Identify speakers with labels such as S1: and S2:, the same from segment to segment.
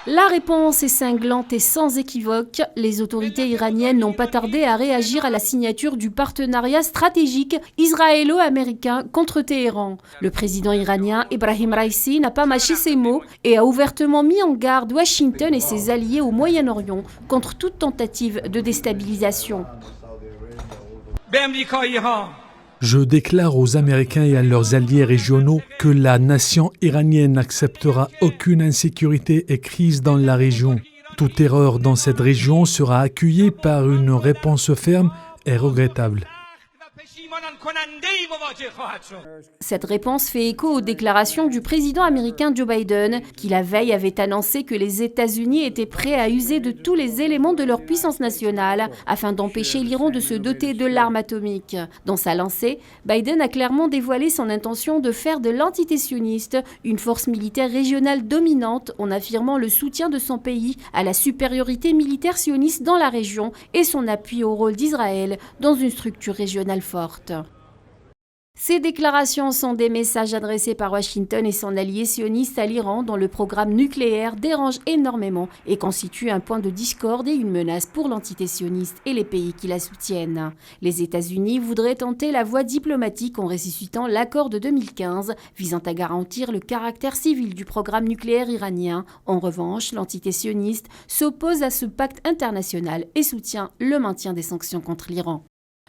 S1: La réponse est cinglante et sans équivoque. Les autorités iraniennes n'ont pas tardé à réagir à la signature du partenariat stratégique israélo-américain contre Téhéran. Le président iranien Ebrahim Raïssi n'a pas mâché ses mots et a ouvertement mis en garde Washington et ses alliés au Moyen-Orient contre toute tentative de déstabilisation.
S2: Je déclare aux Américains et à leurs alliés régionaux que la nation iranienne n'acceptera aucune insécurité et crise dans la région. Toute erreur dans cette région sera accueillie par une réponse ferme et regrettable.
S1: Cette réponse fait écho aux déclarations du président américain Joe Biden, qui la veille avait annoncé que les États-Unis étaient prêts à user de tous les éléments de leur puissance nationale afin d'empêcher l'Iran de se doter de l'arme atomique. Dans sa lancée, Biden a clairement dévoilé son intention de faire de l'entité sioniste une force militaire régionale dominante en affirmant le soutien de son pays à la supériorité militaire sioniste dans la région et son appui au rôle d'Israël dans une structure régionale forte. Ces déclarations sont des messages adressés par Washington et son allié sioniste à l'Iran dont le programme nucléaire dérange énormément et constitue un point de discorde et une menace pour l'entité sioniste et les pays qui la soutiennent. Les États-Unis voudraient tenter la voie diplomatique en ressuscitant l'accord de 2015 visant à garantir le caractère civil du programme nucléaire iranien. En revanche, l'entité sioniste s'oppose à ce pacte international et soutient le maintien des sanctions contre l'Iran.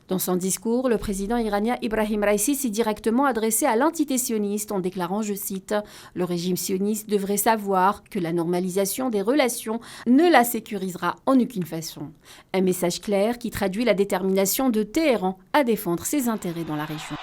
S1: Dans son discours, le président iranien Ebrahim Raïssi s'est directement adressé à l'entité sioniste en déclarant, je cite, « Le régime sioniste devrait savoir que la normalisation des relations ne la sécurisera en aucune façon. » Un message clair qui traduit la détermination de Téhéran à défendre ses intérêts dans la région.